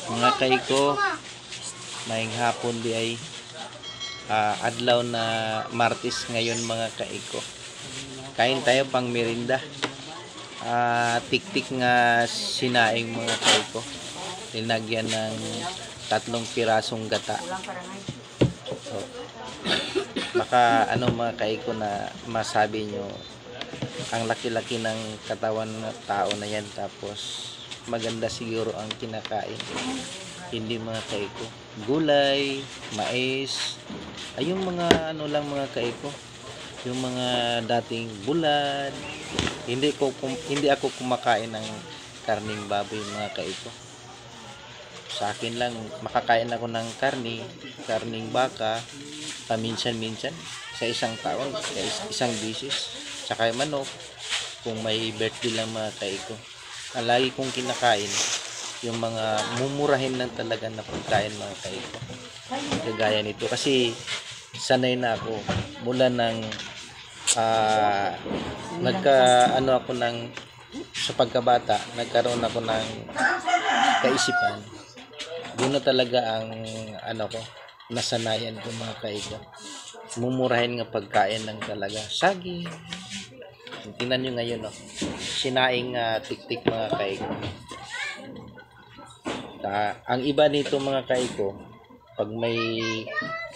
Mga kaiko, maayong hapon di ay adlaw na Martes ngayon mga kaiko. Kain tayo pang merinda. Tiktik nga sinaing mga kaiko. Linagyan ng 3 pirasong gata. So, baka mga kaiko na masabi nyo, ang laki-laki ng katawan ng tao na yan, tapos maganda siguro ang kinakain. Hindi mga kaiko, gulay, mais, ay yung mga lang mga kaiko, yung mga dating bulad. Hindi ako kumakain ng karning baboy mga kaiko. Sa akin lang, makakain ako ng karning baka paminsan-minsan sa isang taon, sa isang bisis, tsaka manok kung may birthday lang mga kaiko. Ang lagi kong kinakain yung mga mumurahin lang talaga na pagkain mga kaiko, kagaya nito, kasi sanay na ako mula ng ako ng sa pagkabata, nagkaroon ako ng kaisipan. Doon na talaga ang ko, nasanayan ko mga kaiko, mumurahin nga pagkain lang talaga. Saging, tingnan nyo ngayon, sinaing tiktik mga kaiko. Ang iba nito mga kaiko, pag may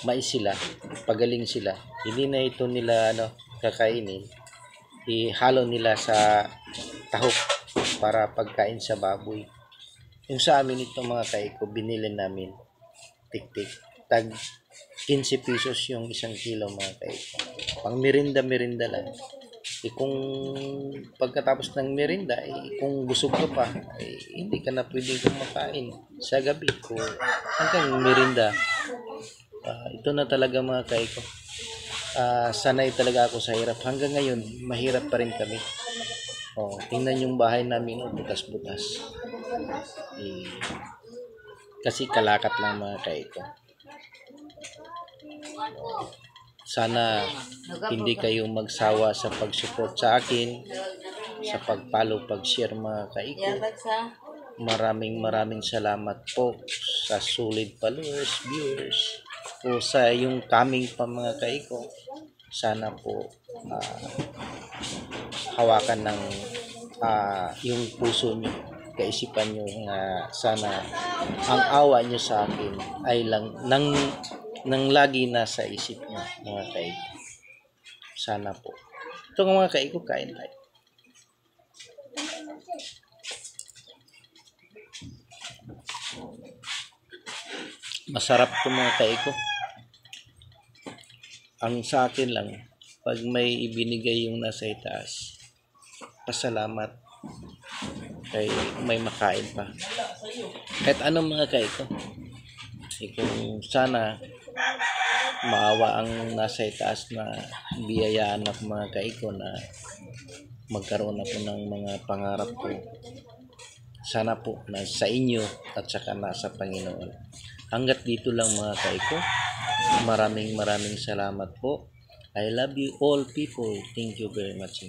mais sila, pagaling sila, hindi na ito nila kakainin, ihalo nila sa tahok para pagkain sa baboy. Yung sa amin ito mga kaiko, binili namin tiktik, tag 15 pesos yung 1 kilo mga kaiko. Pang merinda lang. Kung pagkatapos ng merinda, kung busog ka pa, hindi ka na pwedeng kumakain sa gabi ko hanggang merinda. Ito na talaga mga kaiko. Sanay talaga ako sa hirap. Hanggang ngayon, mahirap pa rin kami. Tingnan yung bahay namin, butas-butas. Kasi kalakat lang mga kaiko. Sana hindi kayo magsawa sa pag-support sa akin, sa pag-follow, pag-share mga kaiko. Maraming salamat po sa solid followers, viewers, o sa yung coming pa mga kaiko. Sana po hawakan ng yung puso nyo, kaisipan nyo nga sana ang awa nyo sa akin ay lang nang lagi nasa isip nyo mga kaiko. Sana po. Ito nga mga kaiko, kain tayo. Masarap ito mga kaiko. Ang sa akin lang, pag may ibinigay yung nasa itaas, pasalamat kay may makain pa. Kahit anong mga kaiko. Kung sana maawa ang nasa itaas na biyayaan ako mga kaiko na magkaroon ako ng mga pangarap ko. Sana po na sa inyo at saka nasa Panginoon. Hanggat dito lang mga kaiko. Maraming salamat po. I love you all people. Thank you very much.